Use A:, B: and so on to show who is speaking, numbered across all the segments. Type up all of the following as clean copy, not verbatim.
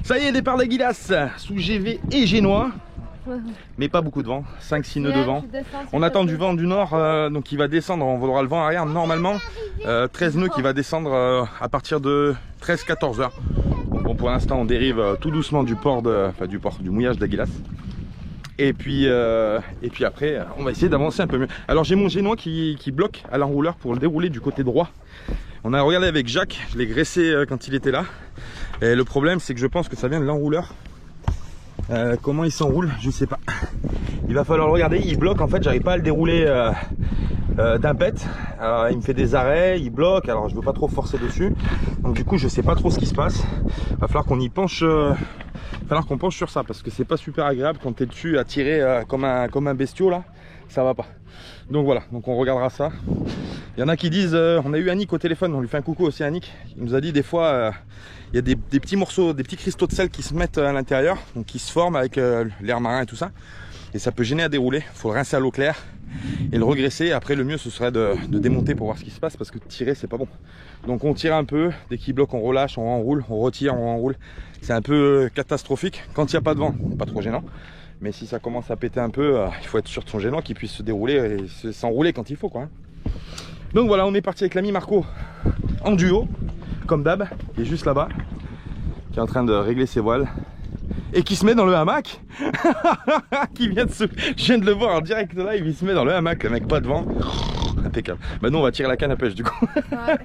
A: Ça y est, départ d'Aguilas sous GV et Génois. Mais pas beaucoup de vent, 5-6 nœuds de vent. On attend du vent du nord, donc il va descendre, on aura le vent arrière normalement. 13 nœuds qui va descendre à partir de 13-14 heures. Donc bon, pour l'instant on dérive tout doucement du port, du mouillage d'Aguilas. Et puis après on va essayer d'avancer un peu mieux. Alors j'ai mon Génois qui bloque à l'enrouleur pour le dérouler du côté droit. On a regardé avec Jacques, je l'ai graissé quand il était là. Et le problème c'est que je pense que ça vient de l'enrouleur. Comment il s'enroule, je sais pas. Il va falloir le regarder, il bloque en fait, j'arrive pas à le dérouler d'un pet. Il me fait des arrêts, il bloque, alors je veux pas trop forcer dessus. Donc du coup je sais pas trop ce qui se passe. Va falloir qu'on y penche, qu'on penche sur ça parce que c'est pas super agréable quand t'es dessus à tirer comme un bestiau là, ça va pas. Donc voilà, donc on regardera ça. Il y en a qui disent, on a eu Annick au téléphone, on lui fait un coucou aussi à Annick. Il nous a dit des fois, il y a des petits morceaux, des petits cristaux de sel qui se mettent à l'intérieur, donc qui se forment avec l'air marin et tout ça. Et ça peut gêner à dérouler, il faut le rincer à l'eau claire et le regresser. Après le mieux ce serait de démonter pour voir ce qui se passe parce que tirer c'est pas bon. Donc on tire un peu, dès qu'il bloque on relâche, on enroule, on retire, on enroule. C'est un peu catastrophique quand il n'y a pas de vent, pas trop gênant. Mais si ça commence à péter un peu, il faut être sûr de son Génois qui puisse se dérouler et s'enrouler quand il faut quoi. Donc voilà, on est parti avec l'ami Marco en duo, comme d'hab, qui est juste là-bas, qui est en train de régler ses voiles et qui se met dans le hamac. Je viens de le voir en direct là, il se met dans le hamac, le mec pas de vent. Impeccable. Bah nous on va tirer la canne à pêche du coup. Ouais.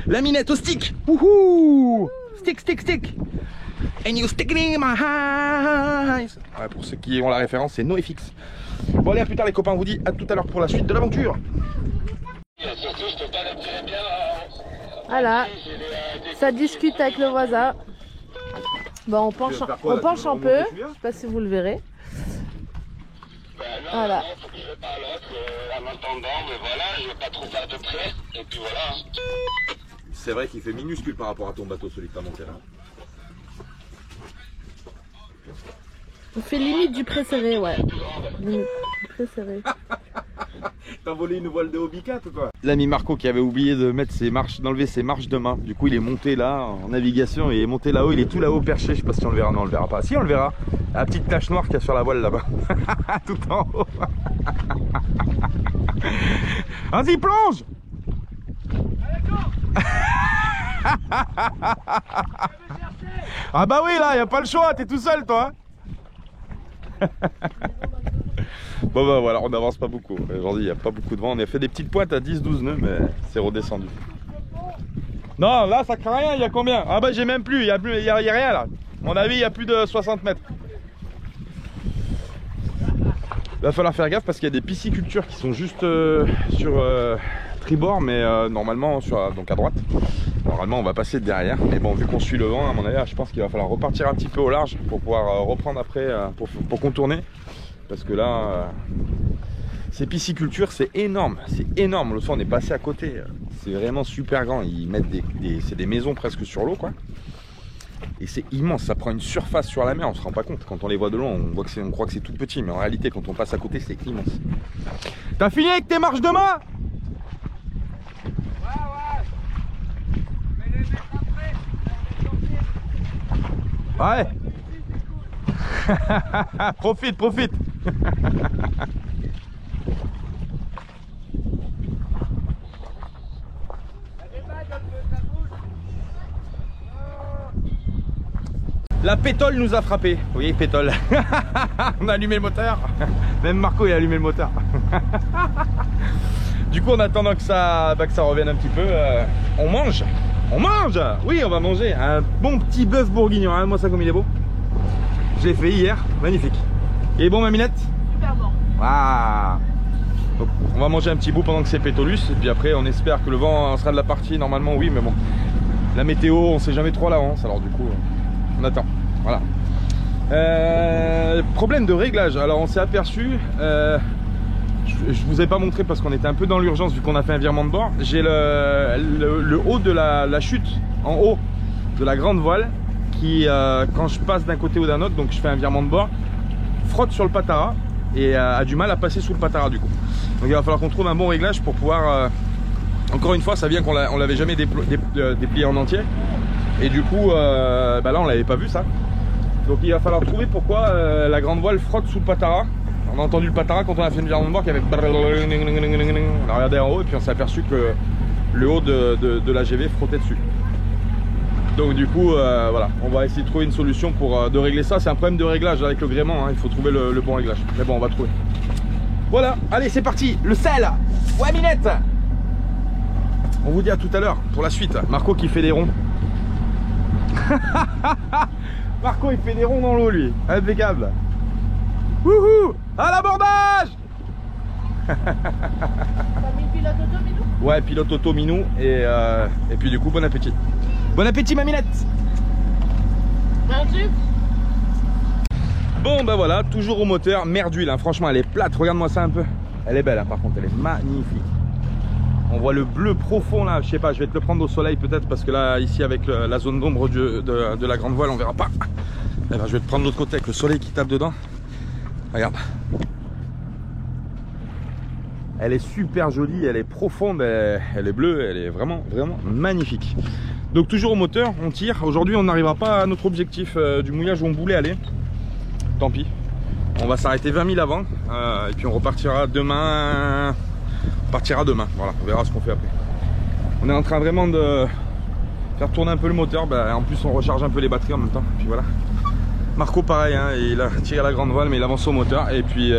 A: La minette au stick. Wouhou. Stick, stick, stick. And you stick in my eyes. Ouais, pour ceux qui ont la référence, c'est NoFX. Bon allez, à plus tard les copains, on vous dit à tout à l'heure pour la suite de l'aventure.
B: Voilà, ça discute avec le voisin. Bon, on penche un peu, je sais pas si vous le verrez. Voilà.
A: C'est vrai qu'il fait minuscule par rapport à ton bateau, celui que t'as monté là.
B: On fait limite du pré-serré, ouais. Limite du pré-serré.
A: T'as volé une voile de Hobbycat ou quoi? L'ami Marco qui avait oublié de mettre ses marches, d'enlever ses marches de main. Du coup il est monté là en navigation, il est monté là-haut, il est tout là-haut perché. Je sais pas si on le verra, non on le verra pas. Si on le verra. La petite tache noire qu'il y a sur la voile là-bas. Tout en haut. Vas-y plonge. Ah bah oui là, y a pas le choix, t'es tout seul toi. Bon bah voilà, on n'avance pas beaucoup. Aujourd'hui il n'y a pas beaucoup de vent, on a fait des petites pointes à 10-12 nœuds mais c'est redescendu. Non là ça craint rien, il y a combien? Ah bah j'ai même plus, il y a rien là. À mon avis il y a plus de 60 mètres. Il va falloir faire gaffe parce qu'il y a des piscicultures qui sont juste sur tribord mais normalement donc à droite. Normalement on va passer derrière, mais bon vu qu'on suit le vent à mon avis je pense qu'il va falloir repartir un petit peu au large pour pouvoir reprendre après pour contourner. Parce que là, ces piscicultures c'est énorme, le soir on est passé à côté, c'est vraiment super grand, ils mettent c'est des maisons presque sur l'eau quoi. Et c'est immense, ça prend une surface sur la mer, on se rend pas compte, quand on les voit de loin on croit que c'est tout petit, mais en réalité quand on passe à côté c'est immense. T'as fini avec tes marches de main? Ouais. Profite. La pétole nous a frappé. Oui, pétole. On a allumé le moteur. Même Marco il a allumé le moteur. Du coup, en attendant que ça revienne un petit peu, on mange. On mange. Oui, on va manger un bon petit bœuf bourguignon. Hein, moi ça comme il est beau. Je l'ai fait hier, magnifique. Il est bon ma minette? Super bon. Ah. Donc, on va manger un petit bout pendant que c'est pétolus. Et puis après on espère que le vent sera de la partie. Normalement oui, mais bon. La météo on sait jamais trop à l'avance. Alors du coup on attend. Voilà. Problème de réglage. Alors on s'est aperçu. Je vous ai pas montré parce qu'on était un peu dans l'urgence vu qu'on a fait un virement de bord. J'ai le haut de la chute en haut de la grande voile qui quand je passe d'un côté ou d'un autre, donc je fais un virement de bord, frotte sur le patara et a du mal à passer sous le patara du coup. Donc il va falloir qu'on trouve un bon réglage pour pouvoir encore une fois ça vient qu'on l'avait jamais déplié en entier. Et du coup, bah là on l'avait pas vu ça. Donc il va falloir trouver pourquoi la grande voile frotte sous le patara. On a entendu le patara quand on a fait une virement de bord qui avait... On a regardé en haut et puis on s'est aperçu que le haut de la GV frottait dessus. Donc du coup, voilà, on va essayer de trouver une solution pour de régler ça. C'est un problème de réglage avec le gréement, hein. Il faut trouver le bon réglage. Mais bon, on va trouver. Voilà, allez c'est parti, le sel. Ouais Minette. On vous dit à tout à l'heure pour la suite. Marco qui fait des ronds. Marco il fait des ronds dans l'eau lui, impeccable. Wouhou, à l'abordage.
B: T'as mis le pilote auto Minou?
A: Ouais, pilote auto Minou et puis du coup bon appétit. Bon appétit ma Minette.
B: Merdu.
A: Bon bah voilà, toujours au moteur, mer d'huile, hein. Franchement elle est plate, regarde-moi ça un peu. Elle est belle hein, par contre, elle est magnifique. On voit le bleu profond là, je sais pas, je vais te le prendre au soleil peut-être parce que là ici avec la zone d'ombre de la grande voile on verra pas. Eh ben, je vais te prendre de l'autre côté avec le soleil qui tape dedans. Regarde. Elle est super jolie, elle est profonde, elle est bleue, elle est vraiment magnifique. Donc toujours au moteur, on tire. Aujourd'hui on n'arrivera pas à notre objectif du mouillage où on voulait aller. Tant pis. On va s'arrêter 20 000 avant et puis on repartira demain. Voilà, on verra ce qu'on fait après. On est en train vraiment de faire tourner un peu le moteur, en plus on recharge un peu les batteries en même temps, puis voilà. Marco pareil, hein, il a tiré la grande voile mais il avance au moteur et puis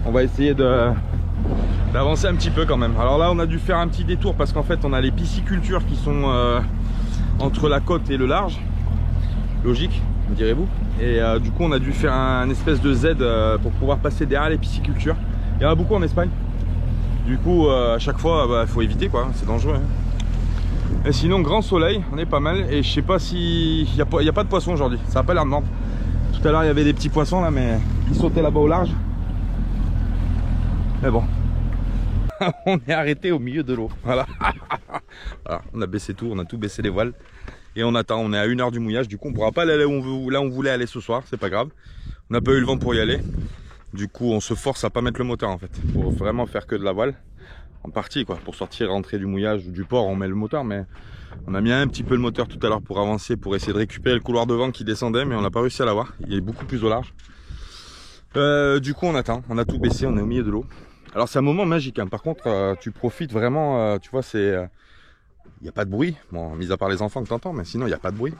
A: on va essayer d'avancer un petit peu quand même. Alors là on a dû faire un petit détour parce qu'en fait on a les piscicultures qui sont entre la côte et le large, logique me direz-vous, et du coup on a dû faire un espèce de Z pour pouvoir passer derrière les piscicultures. Il y en a beaucoup en Espagne. Du coup à chaque fois faut éviter quoi, c'est dangereux hein. Et sinon grand soleil, on est pas mal et je sais pas si il y a pas de poissons aujourd'hui, ça a pas l'air de mordre. Tout à l'heure il y avait des petits poissons là mais ils sautaient là-bas au large. Mais bon. On est arrêté au milieu de l'eau. Voilà. Voilà. On a baissé tout, on a tout baissé les voiles. Et on attend, on est à 1 heure du mouillage. Du coup on pourra pas aller là où on voulait aller ce soir, c'est pas grave. On n'a pas eu le vent pour y aller. Du coup on se force à pas mettre le moteur en fait, pour vraiment faire que de la voile en partie quoi. Pour sortir et rentrer du mouillage ou du port on met le moteur, mais on a mis un petit peu le moteur tout à l'heure pour avancer, pour essayer de récupérer le couloir de vent qui descendait, mais on n'a pas réussi à l'avoir, il est beaucoup plus au large. Du coup on attend, on a tout baissé, on est au milieu de l'eau. Alors c'est un moment magique hein. Par contre tu profites vraiment, tu vois, c'est il n'y a pas de bruit, bon mis à part les enfants que tu entends, mais sinon il n'y a pas de bruit.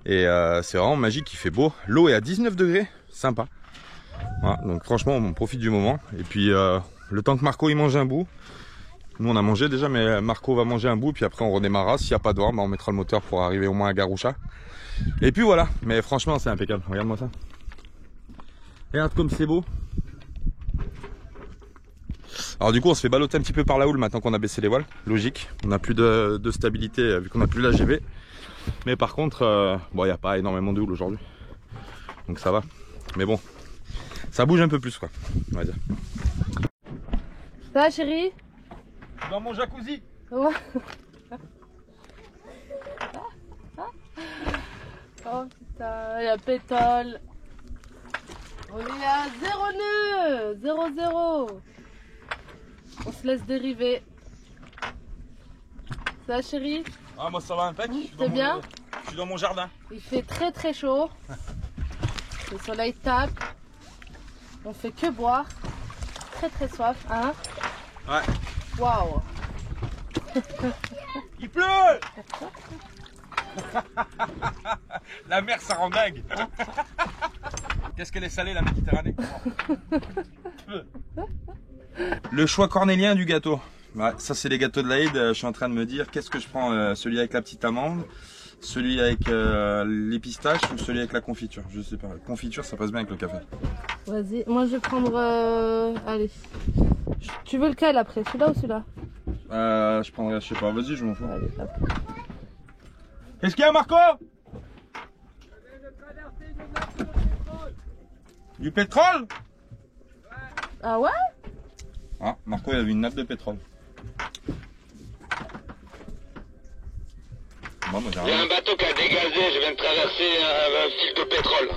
A: Et c'est vraiment magique, il fait beau, l'eau est à 19 degrés, sympa. Voilà, donc franchement on profite du moment. Et puis le temps que Marco il mange un bout, nous on a mangé déjà, mais Marco va manger un bout, puis après on redémarrera. S'il n'y a pas de vent, on mettra le moteur pour arriver au moins à Garoucha. Et puis voilà, mais franchement c'est impeccable, regarde-moi ça. Regarde comme c'est beau. Alors du coup on se fait balloter un petit peu par la houle maintenant qu'on a baissé les voiles, logique. On n'a plus de stabilité vu qu'on n'a plus la GV. Mais par contre, bon il n'y a pas énormément de houle aujourd'hui. Donc ça va. Mais bon, ça bouge un peu plus quoi, on va dire.
B: Ça va chérie?
A: Dans mon jacuzzi.
B: Ouais. Oh putain, il y a pétole. On est à 0 nœud, 0-0. On se laisse dériver. Ça va chérie?
A: Ah moi ça va impec.
B: C'est bien?
A: Je suis dans mon jardin.
B: Il fait très chaud. Le soleil tape. On fait que boire. Très soif, hein?
A: Ouais.
B: Waouh.
A: Il pleut. La mer ça rend dingue. Qu'est-ce qu'elle est salée la Méditerranée. Le choix cornélien du gâteau. Ouais, ça c'est les gâteaux de l'Aïd. Je suis en train de me dire qu'est-ce que je prends, celui avec la petite amande, celui avec les pistaches ou celui avec la confiture. Je sais pas. La confiture ça passe bien avec le café.
B: Vas-y, moi je vais prendre. Allez. Tu veux lequel après? Celui-là ou celui-là?
A: Je prendrai, je sais pas. Vas-y, je m'en fous.
B: Allez, hop.
A: Qu'est-ce qu'il y a, Marco? Du pétrole?
B: Ah ouais?
A: Ah, Marco il avait une nappe de pétrole. Bon, moi,
C: il y a un bateau qui a dégazé, je viens de traverser un fil de pétrole.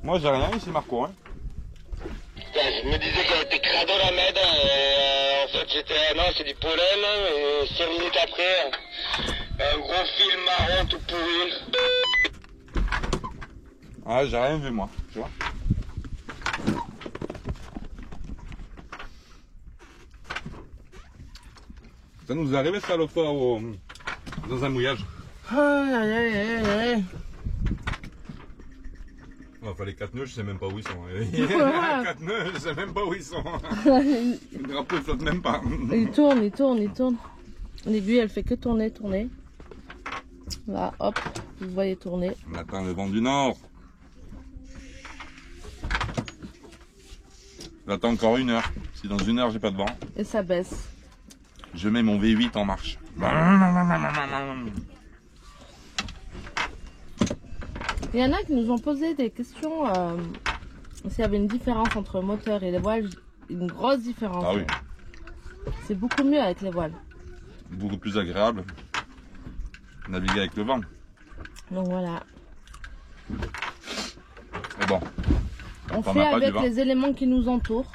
A: Moi j'ai rien ici Marco hein.
C: Putain, je me disais qu'elle était crado la med, en fait Non, c'est du pollen, et 5 minutes après, un gros fil marron tout pourri.
A: Ah, j'ai rien vu moi, tu vois. Ça nous est arrivé ça l'autre fois dans un mouillage. Enfin les 4 nœuds, je sais même pas où ils sont. 4 nœuds, je sais même pas où ils sont. Le drapeau ne flotte même pas.
B: Il tourne, il tourne, il tourne. L'aiguille, elle fait que tourner, tourner. Là, hop, vous voyez tourner.
A: On attend le vent du nord. J'attends encore 1 heure. Si dans 1 heure j'ai pas de vent,
B: Et ça baisse.
A: je mets mon V8 en marche.
B: Il y en a qui nous ont posé des questions s'il y avait une différence entre moteur et les voiles. Une grosse différence.
A: Ah oui,
B: C'est beaucoup mieux avec les voiles.
A: beaucoup plus agréable. Naviguer avec le vent.
B: Donc voilà.
A: Mais bon,
B: On
A: T'en
B: fait
A: as pas du
B: avec
A: vent?
B: les éléments qui nous entourent.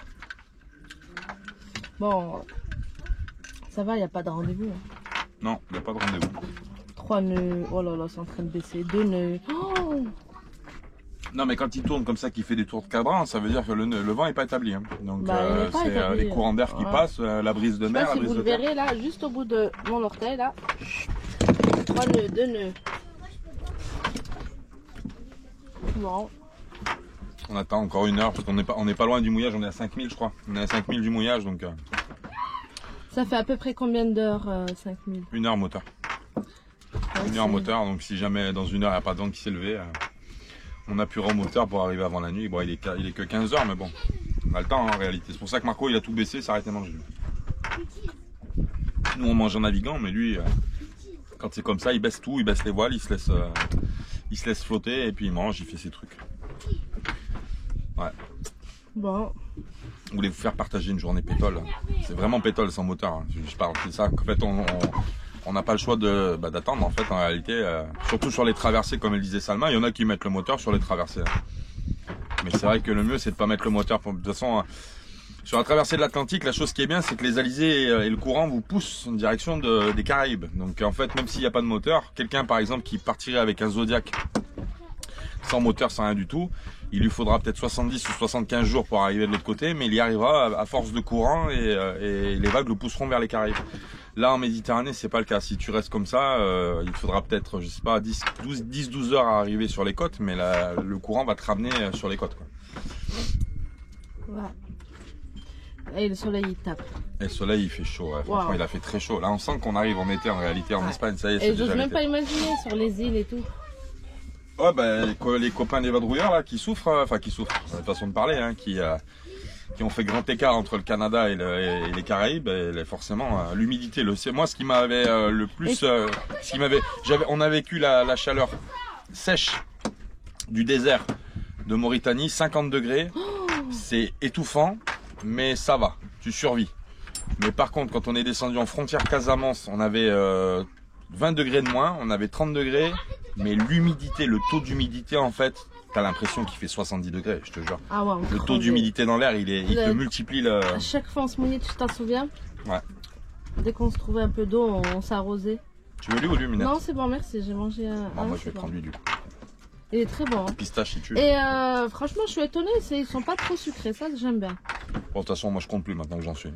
B: Bon, ça va, il n'y a pas de rendez-vous.
A: non, il n'y a pas de rendez-vous.
B: 3 nœuds, oh là là, c'est en train de baisser. 2 nœuds. Oh,
A: Non, mais quand il tourne comme ça, qu'il fait des tours de cadran, ça veut dire que le vent n'est pas établi. Hein. Donc,
B: Bah, il est pas
A: c'est
B: établi.
A: les courants d'air qui
B: Ouais.
A: passent, la brise de
B: je sais
A: mer,
B: pas
A: la
B: si
A: brise
B: vous
A: de
B: le
A: terre.
B: verrez là, juste au bout de mon orteil là. 3 nœuds, 2 nœuds. Bon,
A: On attend encore 1 heure parce qu'on n'est pas loin du mouillage, on est à 5000 je crois. On est à 5000 du mouillage, donc
B: ça fait à peu près combien d'heures 5000?
A: 1 heure moteur.
B: Ouais,
A: 1 heure
B: c'est-
A: moteur, donc si jamais dans 1 heure il n'y a pas de vent qui s'est levé, on appuiera au moteur pour arriver avant la nuit. Bon, il est que 15 heures, mais bon, on a le temps en réalité. C'est pour ça que Marco il a tout baissé, s'arrêter de manger. Nous on mange en naviguant, mais lui, quand c'est comme ça, il baisse tout, il baisse les voiles, il se laisse flotter et puis il mange, il fait ses trucs. Ouais.
B: Bon,
A: Je voulais vous faire partager une journée pétole. C'est vraiment pétole sans moteur. Hein. Je parle de ça. En fait, on n'a pas le choix d'attendre. En fait, en réalité, surtout sur les traversées, comme elle disait Salma, il y en a qui mettent le moteur sur les traversées. Hein. Mais c'est vrai que le mieux, c'est de pas mettre le moteur. De toute façon, sur la traversée de l'Atlantique, la chose qui est bien, c'est que les alizés et le courant vous poussent en direction des Caraïbes. Donc, en fait, même s'il n'y a pas de moteur, quelqu'un, par exemple, qui partirait avec un Zodiac sans moteur, sans rien du tout, il lui faudra peut-être 70 ou 75 jours pour arriver de l'autre côté, mais il y arrivera à force de courant et les vagues le pousseront vers les Caraïbes. Là, en Méditerranée, c'est pas le cas. Si tu restes comme ça, il faudra peut-être, je sais pas, 10-12 heures à arriver sur les côtes, mais le courant va te ramener sur les côtes, quoi.
B: voilà. Et le soleil il tape.
A: Et le soleil, il fait chaud. Ouais. Franchement,
B: Wow.
A: il a fait très chaud. Là, on sent qu'on arrive en été en réalité en
B: Ouais.
A: Espagne. Ça y est, c'est
B: Et
A: déjà
B: j'ose même
A: l'été.
B: pas imaginer sur les îles et tout.
A: Ouais, ben, les copains des vadrouilleurs là qui souffrent, enfin qui souffrent, c'est une façon de parler, hein, qui ont fait grand écart entre le Canada et les Caraïbes, et forcément l'humidité. C'est moi ce qui m'avait le plus, on a vécu la chaleur sèche du désert de Mauritanie, 50 degrés, c'est étouffant, mais ça va, tu survis. Mais par contre, quand on est descendu en frontière Casamance, on avait 20 degrés de moins, on avait 30 degrés. Mais l'humidité, le taux d'humidité en fait, t'as l'impression qu'il fait 70 degrés, je te jure.
B: Ah ouais,
A: Le taux d'humidité dans l'air, il te multiplie le...
B: À chaque fois on se mouillait, tu t'en souviens?
A: Ouais.
B: Dès qu'on se trouvait un peu d'eau, on s'arrosait.
A: Tu veux lui ou lui, Minette?
B: Non, c'est bon, merci, j'ai mangé un.
A: Bon, moi je
B: c'est
A: vais
B: bon.
A: prendre lui du coup.
B: Il est très bon. Hein.
A: Pistache si tu veux.
B: Et franchement, je suis étonnée, ils sont pas trop sucrés, ça j'aime bien.
A: Bon, de toute façon, moi je compte plus maintenant que j'en suis.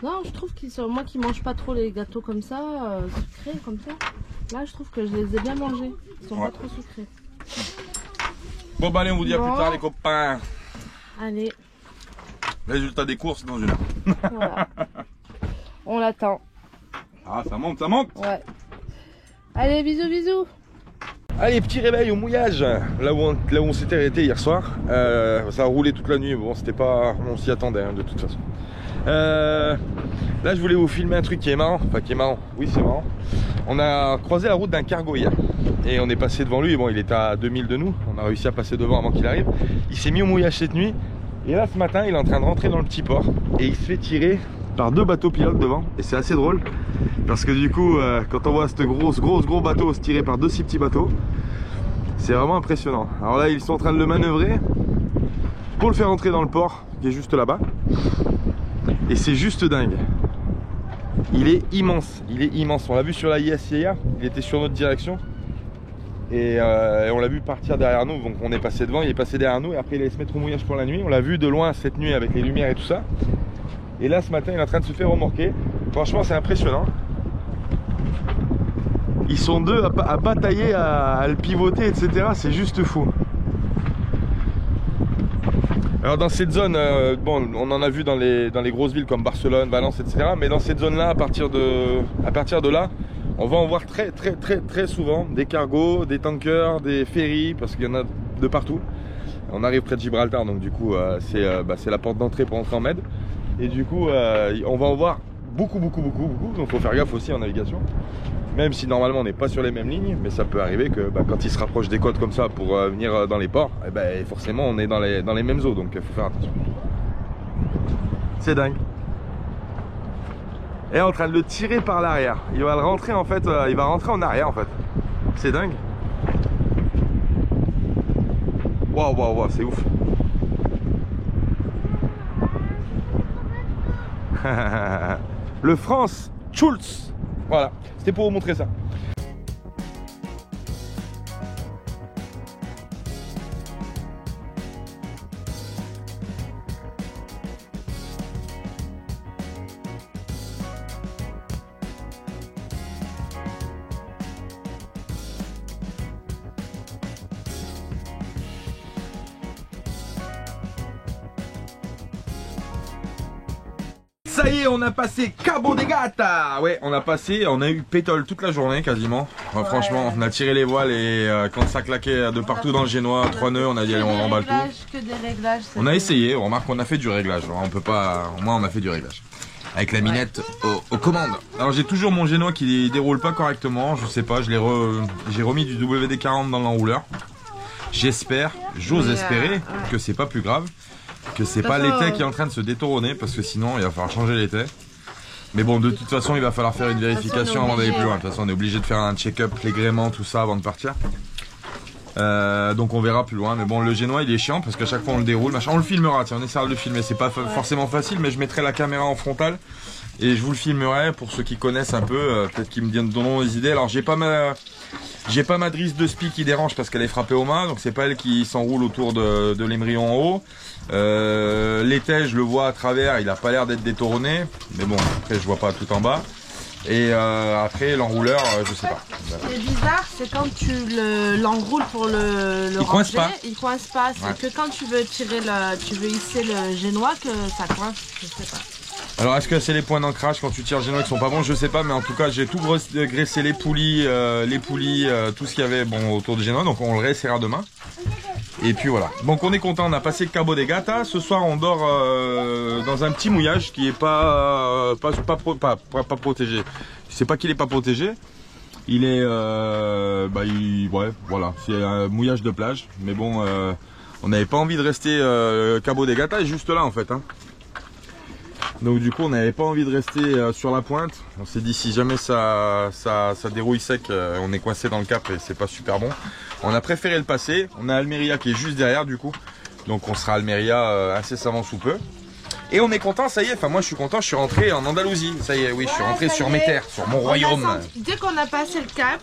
B: Non, je trouve qu'ils sont. Moi qui mange pas trop les gâteaux comme ça, sucrés comme ça, là je trouve que je les ai bien mangés. Ils sont
A: Ouais.
B: pas trop sucrés.
A: Bon, bah allez, on vous dit à
B: Bon.
A: plus tard les copains.
B: Allez,
A: Résultat des courses dans 1 heure.
B: voilà. On l'attend.
A: Ah, ça monte, ça monte.
B: Ouais. Allez, bisous, bisous.
A: Allez, petit réveil au mouillage, là où on s'était arrêté hier soir. Ça a roulé toute la nuit, bon, c'était pas, on s'y attendait hein, de toute façon. Là, je voulais vous filmer un truc qui est marrant, enfin qui est marrant, oui c'est marrant. On a croisé la route d'un cargo hier et on est passé devant lui, bon il était à 2000 de nous, on a réussi à passer devant avant qu'il arrive. Il s'est mis au mouillage cette nuit et là ce matin il est en train de rentrer dans le petit port et il se fait tirer par 2 bateaux pilotes devant et c'est assez drôle parce que du coup quand on voit ce gros bateau se tirer par 2 si petits bateaux, c'est vraiment impressionnant. Alors là ils sont en train de le manœuvrer pour le faire entrer dans le port qui est juste là-bas. Et c'est juste dingue. Il est immense, on l'a vu sur la IS hier, il était sur notre direction. Et on l'a vu partir derrière nous, donc on est passé devant, il est passé derrière nous et après il allait se mettre au mouillage pour la nuit. On l'a vu de loin cette nuit avec les lumières et tout ça. Et là ce matin il est en train de se faire remorquer. Franchement c'est impressionnant. Ils sont deux à batailler, à le pivoter, etc. C'est juste fou. Alors dans cette zone, bon, on en a vu dans les grosses villes comme Barcelone, Valence, etc. Mais dans cette zone-là, à partir de là, on va en voir très souvent des cargos, des tankers, des ferries, parce qu'il y en a de partout. On arrive près de Gibraltar, donc du coup, c'est la porte d'entrée pour entrer en Med. Et du coup, on va en voir beaucoup. Donc il faut faire gaffe aussi en navigation. Même si normalement on n'est pas sur les mêmes lignes, mais ça peut arriver que quand ils se rapprochent des côtes comme ça pour venir dans les ports, forcément on est dans les mêmes eaux, donc il faut faire attention. C'est dingue. Et en train de le tirer par l'arrière. Il va le rentrer en fait, il va rentrer en arrière en fait. C'est dingue. Waouh, c'est ouf. Le France Schulz. Voilà, c'était pour vous montrer ça. Ça y est, on a passé Cabo de Gata. Ouais, on a eu pétole toute la journée quasiment. Ouais. Franchement, on a tiré les voiles et quand ça claquait de partout dans le Génois, 3 nœuds, on a dit allez, on remballe tout.
B: Que des réglages,
A: on a essayé, on remarque qu'on a fait du réglage. On peut pas, moi on a fait du réglage. Avec la minette aux commandes. Alors j'ai toujours mon Génois qui déroule pas correctement, je sais pas, j'ai remis du WD-40 dans l'enrouleur. J'espère, j'ose espérer que c'est pas plus grave. Que c'est pas l'étai qui est en train de se détourner parce que sinon il va falloir changer l'étai. Mais bon, de toute façon il va falloir faire une vérification avant d'aller plus loin. De toute façon on est obligé de faire un check-up, les gréements, tout ça avant de partir. Donc on verra plus loin. Mais bon, le Génois il est chiant parce qu'à chaque fois on le déroule, machin. On le filmera, tiens, on essaiera de le filmer. C'est pas forcément facile, mais je mettrai la caméra en frontale et je vous le filmerai pour ceux qui connaissent un peu, peut-être qu'ils me donneront des idées. Alors j'ai pas ma drisse de spi qui dérange parce qu'elle est frappée aux mains, donc c'est pas elle qui s'enroule autour de l'émerillon en haut. L'étai je le vois à travers, il a pas l'air d'être détourné, mais bon après je vois pas tout en bas. Et après l'enrouleur, je sais pas.
B: Ce qui est bizarre, c'est quand tu l'enroules pour le ranger,
A: coince pas.
B: Il coince pas. C'est que quand tu veux tirer tu veux hisser le Génois que ça coince, je sais pas.
A: Alors est-ce que c'est les points d'ancrage quand tu tires le Génois qui sont pas bons, je sais pas, mais en tout cas j'ai tout graissé les poulies, tout ce qu'il y avait bon autour du Génois, donc on le réessayera demain. Et puis voilà, donc on est content, on a passé Cabo de Gata. Ce soir on dort dans un petit mouillage qui est pas protégé. Je sais pas qu'il est pas protégé. Il est ouais, voilà, c'est un mouillage de plage. Mais bon, on n'avait pas envie de rester Cabo de Gata est juste là en fait. Hein. Donc du coup on n'avait pas envie de rester sur la pointe. On s'est dit si jamais ça dérouille sec, on est coincé dans le cap et c'est pas super bon. On a préféré le passer. On a Almeria qui est juste derrière du coup. Donc on sera à Almeria incessamment sous peu. Et on est content, ça y est, enfin moi je suis content, je suis rentré en Andalousie. Ça y est, oui, je suis rentré sur mes terres, sur mon royaume.
B: Dès qu'on a passé le cap,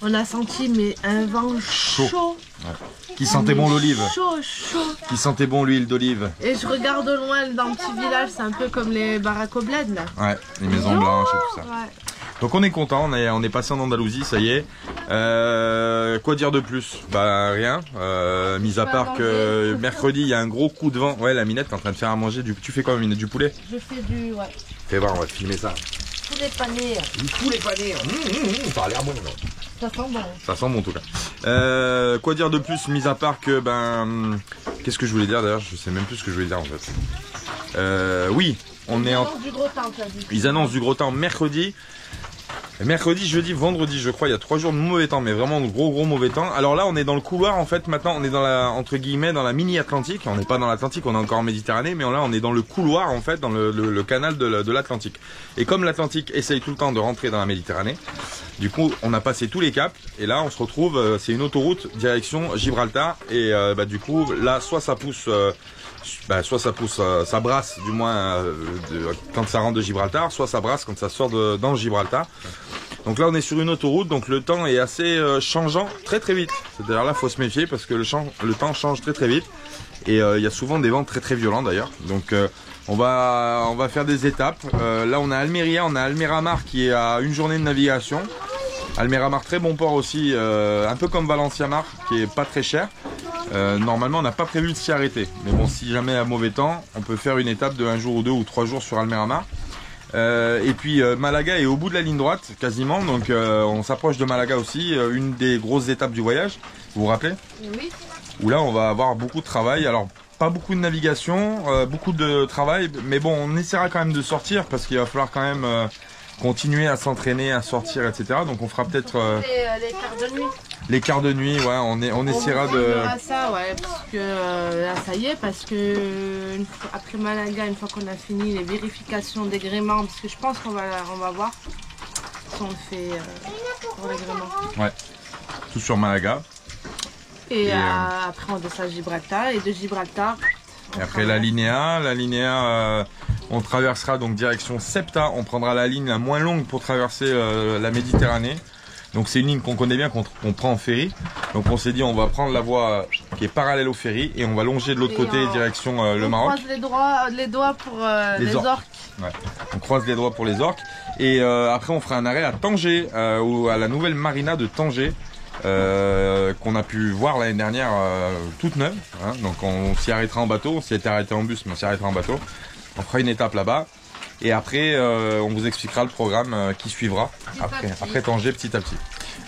B: on a senti mais un vent chaud.
A: Ouais. Qui sentait bon l'olive.
B: Chaud.
A: Qui sentait bon l'huile d'olive.
B: Et je regarde au loin dans le petit village, c'est un peu comme les baraques au bled là.
A: Ouais, les maisons blanches et tout ça. Ouais. Donc on est content, on est passé en Andalousie, ça y est. Quoi dire de plus? Bah rien, mis à part que mercredi il y a un gros coup de vent. Ouais, la Minette est en train de faire à manger tu fais quoi Minette? Du poulet?
B: Je fais ouais.
A: Fais voir, on va te filmer ça.
B: Poulet pané.
A: Du poulet pané, ça a l'air bon.
B: Ça sent bon.
A: Ça sent bon en tout cas. Quoi dire de plus, mis à part que qu'est-ce que je voulais dire d'ailleurs? Je sais même plus ce que je voulais dire en fait. Oui, on est en...
B: du gros temps,
A: Ils annoncent du gros temps mercredi. Mercredi, jeudi, vendredi, je crois, il y a 3 jours de mauvais temps, mais vraiment de gros mauvais temps. Alors là, on est dans le couloir, en fait, maintenant, on est dans la, entre guillemets, dans la mini-Atlantique. On n'est pas dans l'Atlantique, on est encore en Méditerranée, mais là, on est dans le couloir, en fait, dans le canal de l'Atlantique. Et comme l'Atlantique essaye tout le temps de rentrer dans la Méditerranée, du coup, on a passé tous les caps, et là, on se retrouve, c'est une autoroute, direction Gibraltar, et du coup, là, soit ça pousse soit ça pousse, ça brasse du moins quand ça rentre de Gibraltar, soit ça brasse quand ça sort dans Gibraltar. Donc là on est sur une autoroute, donc le temps est assez changeant très vite. C'est-à-dire là il faut se méfier parce que le temps change très vite. Et il y a souvent des vents très violents d'ailleurs. Donc on va faire des étapes. Là on a Almeria, on a Almeramar qui est à une journée de navigation. Almeramar, très bon port aussi, un peu comme Valenciamar, qui est pas très cher. Normalement on n'a pas prévu de s'y arrêter. Mais bon, si jamais à mauvais temps, on peut faire une étape de 1 jour ou 2 ou 3 jours sur Almeramar. Et puis Malaga est au bout de la ligne droite quasiment, donc on s'approche de Malaga aussi, une des grosses étapes du voyage, vous vous rappelez?
B: Oui.
A: Où là on va avoir beaucoup de travail, alors pas beaucoup de navigation, beaucoup de travail, mais bon on essaiera quand même de sortir parce qu'il va falloir quand même continuer à s'entraîner, à sortir, etc. Donc on fera peut-être
B: les quarts de nuit.
A: Les quarts de nuit, ouais, on essaiera de...
B: On fera ça, ouais, parce que là ça y est, parce que après Malaga, une fois qu'on a fini les vérifications d'agrément, parce que je pense qu'on va voir si on le fait pour l'agrément.
A: Ouais, tout sur Malaga.
B: Et après on descend à Gibraltar, et de Gibraltar...
A: Et après la Linéa, on traversera donc direction Ceuta, on prendra la ligne la moins longue pour traverser la Méditerranée. Donc c'est une ligne qu'on connaît bien, qu'on prend en ferry. Donc on s'est dit on va prendre la voie qui est parallèle au ferry et on va longer de l'autre côté direction le Maroc.
B: On croise les doigts pour les orques.
A: Ouais. On croise les doigts pour les orques. Et après on fera un arrêt à Tanger, ou à la nouvelle marina de Tanger. Qu'on a pu voir l'année dernière toute neuve, hein. Donc on s'y arrêtera en bateau, on s'y était arrêté en bus mais on s'y arrêtera en bateau. On fera une étape là-bas et après on vous expliquera le programme qui suivra après Tanger petit à petit.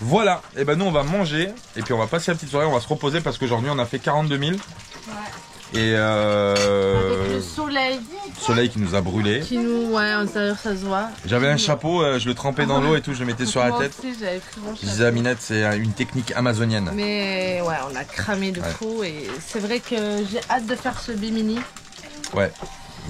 A: Voilà, et ben nous on va manger et puis on va passer la petite soirée, on va se reposer parce qu'aujourd'hui on a fait 42 000. Ouais. Et
B: avec le soleil
A: qui nous a brûlé.
B: Qui nous, ouais, en intérieur ça se voit.
A: J'avais un chapeau, je le trempais dans l'eau et tout, je le mettais sur la tête.
B: Aussi, j'avais pris mon chapeau.
A: Je disais à Minette, c'est une technique amazonienne.
B: Mais ouais, on a cramé de fou et c'est vrai que j'ai hâte de faire ce bimini.
A: Ouais,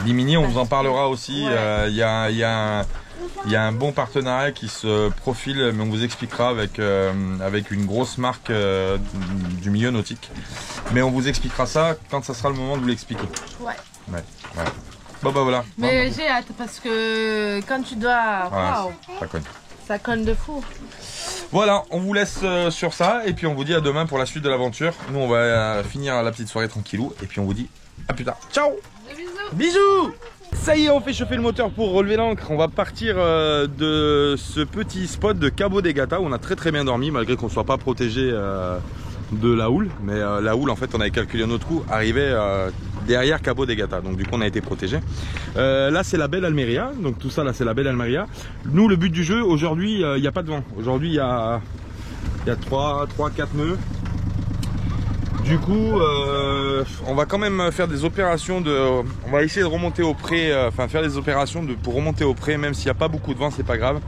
A: bimini, on vous en parlera aussi. Il y a un bon partenariat qui se profile, mais on vous expliquera avec une grosse marque du milieu nautique. Mais on vous expliquera ça quand ça sera le moment de vous l'expliquer. Ouais. Bon bah voilà.
B: Mais j'ai hâte parce que quand tu dois...
A: Wow, ça cogne.
B: Ça cogne de fou.
A: Voilà, on vous laisse sur ça et puis on vous dit à demain pour la suite de l'aventure. Nous on va finir la petite soirée tranquillou et puis on vous dit à plus tard. Ciao. Bisous. Ça y est, on fait chauffer le moteur pour relever l'ancre. On va partir de ce petit spot de Cabo de Gata où on a très bien dormi malgré qu'on ne soit pas protégé de la houle. Mais la houle, en fait, on avait calculé notre coup, arrivait derrière Cabo de Gata. Donc du coup, on a été protégé. Là, c'est la belle Almeria. Donc tout ça, là, c'est la belle Almeria. Nous, le but du jeu, aujourd'hui, il n'y a pas de vent. Aujourd'hui, il y a 3-4 nœuds. Du coup, on va quand même faire des opérations on va essayer de remonter au pré, faire des opérations pour remonter au pré, même s'il n'y a pas beaucoup de vent, c'est pas grave.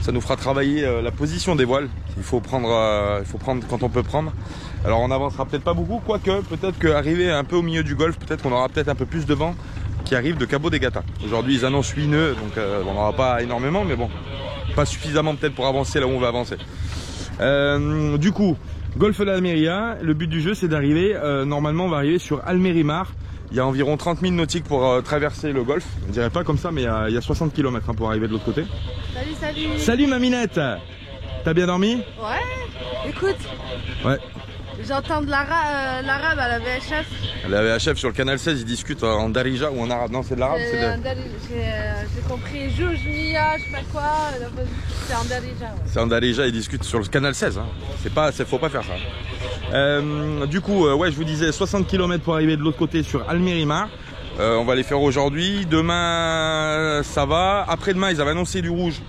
A: Ça nous fera travailler la position des voiles. Il faut prendre quand on peut prendre. Alors on avancera peut-être pas beaucoup, quoique peut-être qu'arriver un peu au milieu du golfe, peut-être qu'on aura peut-être un peu plus de vent qui arrive de Cabo de Gata. Aujourd'hui ils annoncent 8 nœuds, donc on n'aura pas énormément, mais bon, pas suffisamment peut-être pour avancer là où on veut avancer. Du coup, Golfe de l'Almeria, le but du jeu c'est d'arriver, normalement on va arriver sur Almerimar. Il y a environ 30 000 nautiques pour traverser le golfe. Je dirais pas comme ça, mais il y a 60 km pour arriver de l'autre côté.
B: Salut.
A: Salut ma Minette. T'as bien dormi?
B: Ouais, écoute.
A: Ouais.
B: J'entends de l'arabe à la VHF.
A: La VHF sur le canal 16, ils discutent en darija ou en arabe. Non, c'est de l'arabe.
B: J'ai compris Joujnia, je sais pas quoi. C'est en darija. Ouais.
A: C'est en darija, ils discutent sur le canal 16. Hein. Faut pas faire ça. Du coup, ouais, je vous disais 60 km pour arriver de l'autre côté sur Almerimar. On va les faire aujourd'hui. Demain, ça va. Après-demain, ils avaient annoncé du rouge.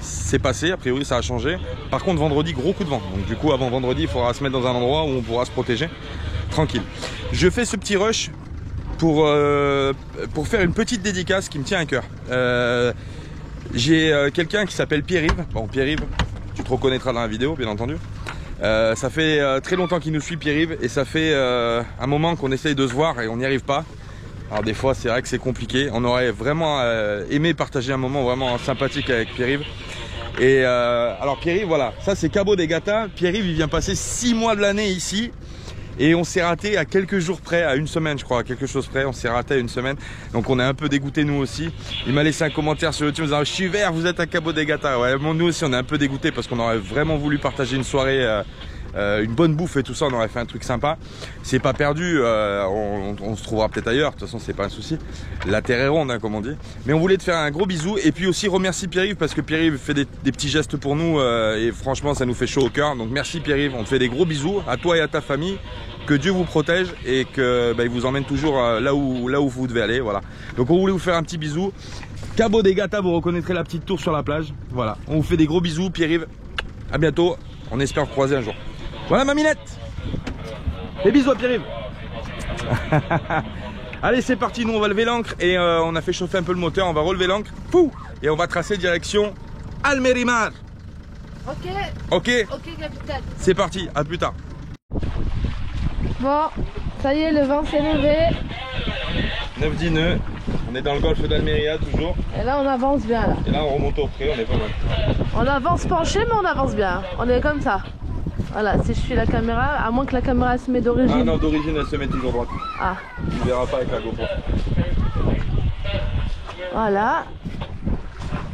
A: C'est passé, a priori ça a changé. Par contre vendredi, gros coup de vent. Donc du coup avant vendredi, il faudra se mettre dans un endroit où on pourra se protéger. Tranquille. Je fais ce petit rush pour faire une petite dédicace qui me tient à cœur. J'ai quelqu'un qui s'appelle Pierre-Yves. Bon, Pierre-Yves, tu te reconnaîtras dans la vidéo, bien entendu. Ça fait très longtemps qu'il nous suit, Pierre-Yves, et ça fait un moment qu'on essaye de se voir et on n'y arrive pas. Alors des fois c'est vrai que c'est compliqué. On aurait vraiment aimé partager un moment vraiment sympathique avec Pierre-Yves. Et alors Pierre-Yves, voilà, ça c'est Cabo de Gata. Pierre-Yves il vient passer 6 mois de l'année ici. Et on s'est raté à quelques jours près, à une semaine je crois, à quelque chose près, on s'est raté à une semaine. Donc on est un peu dégoûté nous aussi. Il m'a laissé un commentaire sur YouTube en disant je suis vert, vous êtes à Cabo de Gata. Ouais, bon, nous aussi on est un peu dégoûté parce qu'on aurait vraiment voulu partager une soirée, une bonne bouffe et tout ça, on aurait fait un truc sympa. C'est pas perdu, on se trouvera peut-être ailleurs, de toute façon c'est pas un souci. La terre est ronde hein, comme on dit. Mais on voulait te faire un gros bisou et puis aussi remercie Pierre-Yves parce que Pierre-Yves fait des petits gestes pour nous et franchement ça nous fait chaud au cœur. Donc merci Pierre-Yves, on te fait des gros bisous à toi et à ta famille. Que Dieu vous protège et que il vous emmène toujours là où vous devez aller. Voilà. Donc on voulait vous faire un petit bisou. Cabo de Gata, vous reconnaîtrez la petite tour sur la plage. Voilà. On vous fait des gros bisous. Pierre-Yves, à bientôt. On espère vous croiser un jour. Voilà ma minette. Des bisous à Pierre-Yves. Allez c'est parti, nous on va lever l'ancre et on a fait chauffer un peu le moteur. On va relever l'ancre. Et on va tracer direction Almerimar.
B: Ok.
A: Ok.
B: Ok capitaine.
A: C'est parti, à plus tard.
B: Bon, ça y est, le vent s'est levé.
A: 9-10 nœuds, on est dans le golfe d'Almeria toujours.
B: Et là on avance bien là.
A: Et là on remonte au pré, on est pas mal.
B: On avance penché mais on avance bien. On est comme ça. Voilà, si je suis la caméra, à moins que la caméra se met d'origine.
A: Ah non, d'origine elle se met toujours droite.
B: Ah.
A: Tu verras pas avec la GoPro.
B: Voilà.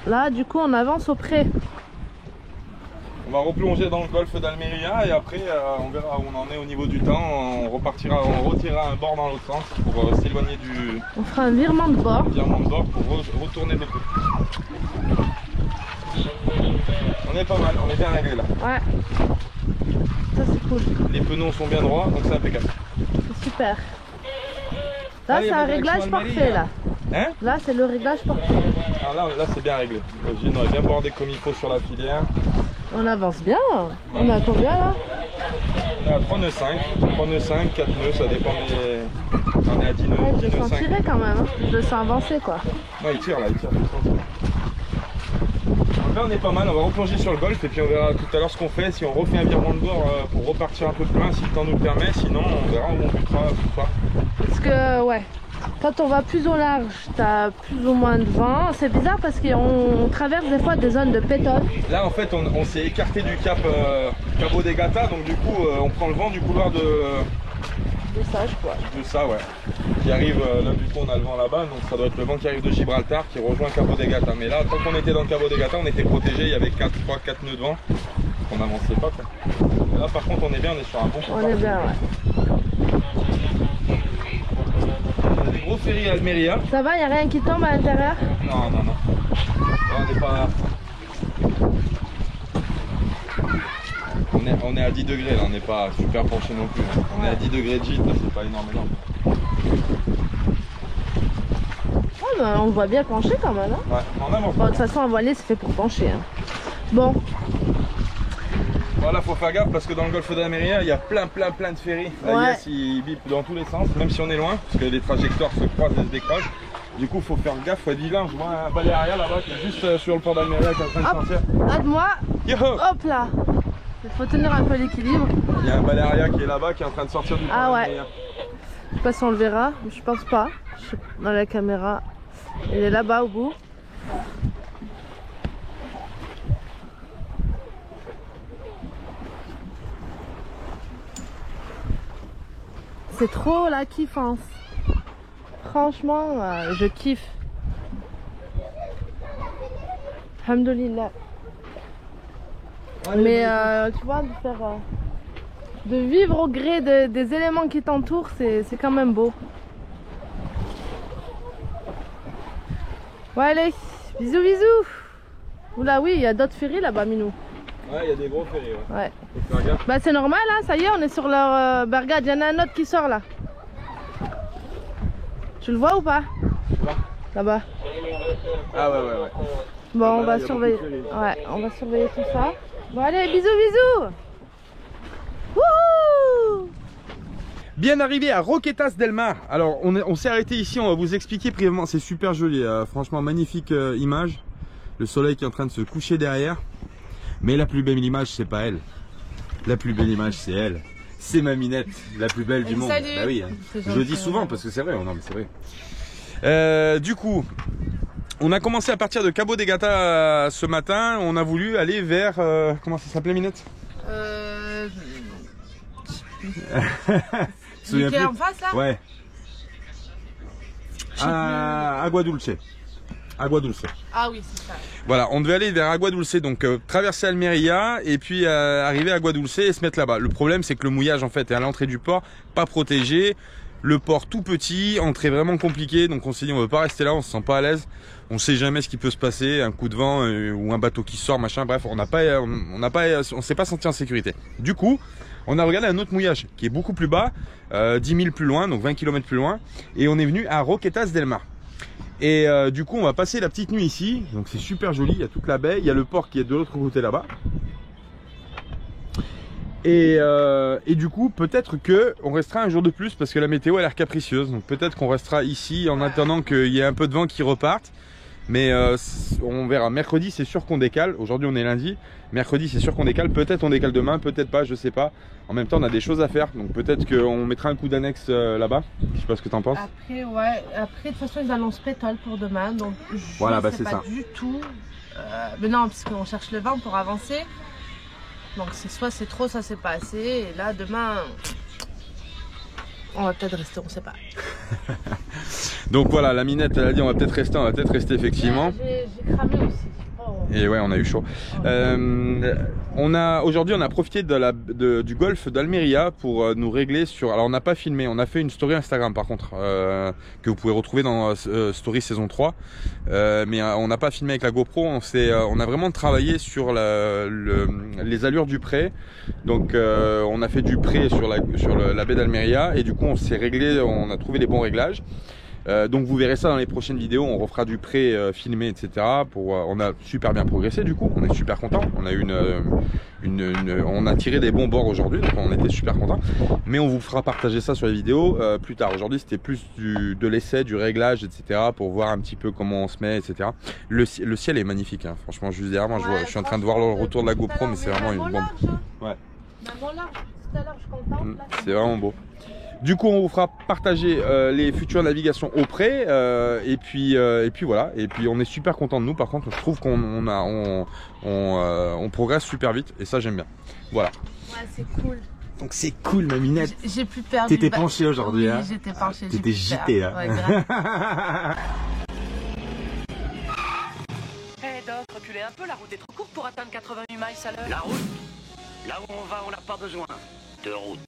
B: Là du coup on avance au pré.
A: On va replonger dans le golfe d'Almeria et après on verra où on en est au niveau du temps. On retirera un bord dans l'autre sens pour s'éloigner du...
B: On fera un virement de bord.
A: Virement de bord pour retourner de l'autre côté. On est pas mal, on est bien réglé là.
B: Ouais. Ça c'est cool.
A: Les pneus sont bien droits donc c'est impeccable.
B: C'est super. Là c'est un réglage parfait là.
A: Hein?
B: Là c'est le réglage parfait.
A: Ah, là c'est bien réglé. On est bien bordé comme il faut sur la filière.
B: On avance bien. On est à combien là?
A: On est à 3 nœuds 5, 3 nœuds 5, 4 nœuds, ça dépend des... On est à 10 nœuds.
B: Ouais,
A: 10
B: je le
A: nœuds
B: sens
A: 5.
B: tirer quand même. Hein. Je le sens avancer quoi.
A: Non il tire là, il tire. Donc là on est pas mal, on va replonger sur le golfe et puis on verra tout à l'heure ce qu'on fait. Si on refait un virement de bord pour repartir un peu plus loin, si le temps nous le permet, sinon on verra où on butera ou pas.
B: Parce que ouais, quand on va plus au large, t'as plus ou moins de vent. C'est bizarre parce qu'on traverse des fois des zones de pétole.
A: Là en fait on s'est écarté du cap Cabo de Gata, donc du coup on prend le vent du couloir de
B: Ça, je crois.
A: de ça ouais. Qui arrive, là du coup on a le vent là-bas, donc ça doit être le vent qui arrive de Gibraltar qui rejoint Cabo de Gata. Mais là tant qu'on était dans le Cabo de Gata on était protégé, il y avait 3-4 nœuds de vent. On n'avançait pas quoi. Et là par contre on est bien, on est sur un bon couloir.
B: On est bien ouais.
A: On a des gros ferries à Almeria.
B: Ça va, y a rien qui tombe à l'intérieur?
A: Non. Là, on n'est pas... On est à 10 degrés là, on n'est pas super penché non plus. On est à 10 degrés de gîte, là c'est pas énorme.
B: Oh, bah, on le voit bien pencher quand même. Hein.
A: Ouais, on avance.
B: Bon, de toute façon, un voilier c'est fait pour pencher. Hein. Bon.
A: Voilà, faut faire gaffe parce que dans le golfe d'Almeria, il y a plein de ferries. La
B: Ouais.
A: Yes, il bip dans tous les sens, même si on est loin, parce que les trajectoires se croisent et se décrochent. Du coup, faut faire gaffe, faut être vigilant. Je vois un balai arrière là-bas qui est juste sur le port d'Almeria qui est en train de sortir.
B: Aide-moi.
A: Yo.
B: Hop là. Il faut tenir un peu l'équilibre.
A: Il y a un balai arrière qui est là-bas qui est en train de sortir du port d'Almeria.
B: Je sais pas si on le verra, mais je pense pas. Dans la caméra. Il est là-bas au bout. C'est trop la kiffance. Franchement, je kiffe. Alhamdoulilah. Mais tu vois, de vivre au gré des éléments qui t'entourent, c'est quand même beau. Ouais, allez, bisous, bisous. Oula, oui, il y a d'autres ferries là-bas, Minou.
A: Ouais, il y a des gros ferries.
B: Ouais.
A: Faut faire gaffe.
B: Bah, c'est normal, hein, ça y est, on est sur leur. Bah, regarde, il y en a un autre qui sort là. Tu le vois ou pas? Là-bas.
A: Ah ouais.
B: Bon, on
A: là,
B: va
A: il y a
B: surveiller.
A: beaucoup de ferries.
B: Ouais, on va surveiller tout ça. Bon, allez, bisous, bisous. Wouhou!
A: Bien arrivé à Roquetas del Mar. Alors on s'est arrêté ici, on va vous expliquer brièvement. C'est super joli, franchement magnifique image. Le soleil qui est en train de se coucher derrière. Mais la plus belle image c'est pas elle. La plus belle image c'est elle. C'est ma minette, la plus belle du monde.
B: Salut.
A: Bah oui, hein.
B: C'est
A: Je le
B: gentil,
A: dis souvent
B: ouais.
A: parce que c'est vrai, non mais c'est vrai. Du coup, on a commencé à partir de Cabo de Gata ce matin. On a voulu aller vers comment ça s'appelait, minette? Celui
B: qui est en face là?
A: Ouais. Agua Dulce. Agua Dulce.
B: Ah oui, c'est ça.
A: Voilà, on devait aller vers Agua Dulce, donc traverser Almeria et puis arriver à Agua Dulce et se mettre là-bas. Le problème, c'est que le mouillage en fait est à l'entrée du port, pas protégé. Le port tout petit, entrée vraiment compliquée, donc on s'est dit on veut pas rester là, on se sent pas à l'aise. On sait jamais ce qui peut se passer, un coup de vent ou un bateau qui sort, machin. Bref, on s'est pas senti en sécurité. Du coup, on a regardé un autre mouillage qui est beaucoup plus bas, 10 000 plus loin, donc 20 km plus loin, et on est venu à Roquetas del Mar. Et du coup, on va passer la petite nuit ici. Donc c'est super joli, il y a toute la baie, il y a le port qui est de l'autre côté là-bas. Et du coup, peut-être que on restera un jour de plus parce que la météo a l'air capricieuse. Donc peut-être qu'on restera ici en attendant qu'il y ait un peu de vent qui reparte. Mais on verra. Mercredi, c'est sûr qu'on décale. Aujourd'hui, on est lundi. Mercredi, c'est sûr qu'on décale. Peut-être on décale demain, peut-être pas, je sais pas. En même temps, on a des choses à faire. Donc peut-être qu'on mettra un coup d'annexe là-bas. Je sais pas ce que t'en penses.
B: Après, ouais. Après, de toute façon, ils annoncent pétole pour demain. Donc je
A: voilà, bah
B: sais
A: c'est
B: pas
A: ça.
B: du tout. Mais non, parce qu'on cherche le vent pour avancer. Donc c'est soit c'est trop, soit c'est pas assez. Et là, demain, on va peut-être rester, on sait pas.
A: Donc voilà, la minette, elle a dit on va peut-être rester effectivement.
B: J'ai cramé aussi. Oh.
A: Et ouais, on a eu chaud. Aujourd'hui, on a profité du golfe d'Almeria pour nous régler sur. Alors, on n'a pas filmé, on a fait une story Instagram par contre, que vous pouvez retrouver dans Story saison 3. Mais on n'a pas filmé avec la GoPro. On a vraiment travaillé sur les allures du pré. Donc, on a fait du pré sur la baie d'Almeria et du coup, on s'est réglé, on a trouvé les bons réglages. Donc vous verrez ça dans les prochaines vidéos, on refera du pré filmé, etc. On a super bien progressé du coup, on est super content. On a eu on a tiré des bons bords aujourd'hui, donc on était super content. Mais on vous fera partager ça sur les vidéos plus tard. Aujourd'hui c'était plus de l'essai, du réglage, etc. Pour voir un petit peu comment on se met, etc. Le ciel est magnifique, hein. Franchement juste derrière moi, je suis en train de voir le retour de la GoPro, mais c'est vraiment une bombe. Ouais. C'est vraiment beau. Du coup, on vous fera partager les futures navigations au pré et puis voilà. Et puis on est super content de nous. Par contre, je trouve qu'on progresse super vite et ça j'aime bien. Voilà.
B: Ouais, c'est cool.
A: Donc c'est cool, ma minette.
B: J'ai plus perdu.
A: T'étais penché aujourd'hui, hein.
B: Oui, j'étais penché.
A: T'étais gité, hein.
B: Ouais,
D: Hé Doc, reculez un peu, la route est trop courte pour atteindre 88 miles à l'heure. La route? Là où on va, on n'a pas besoin de route.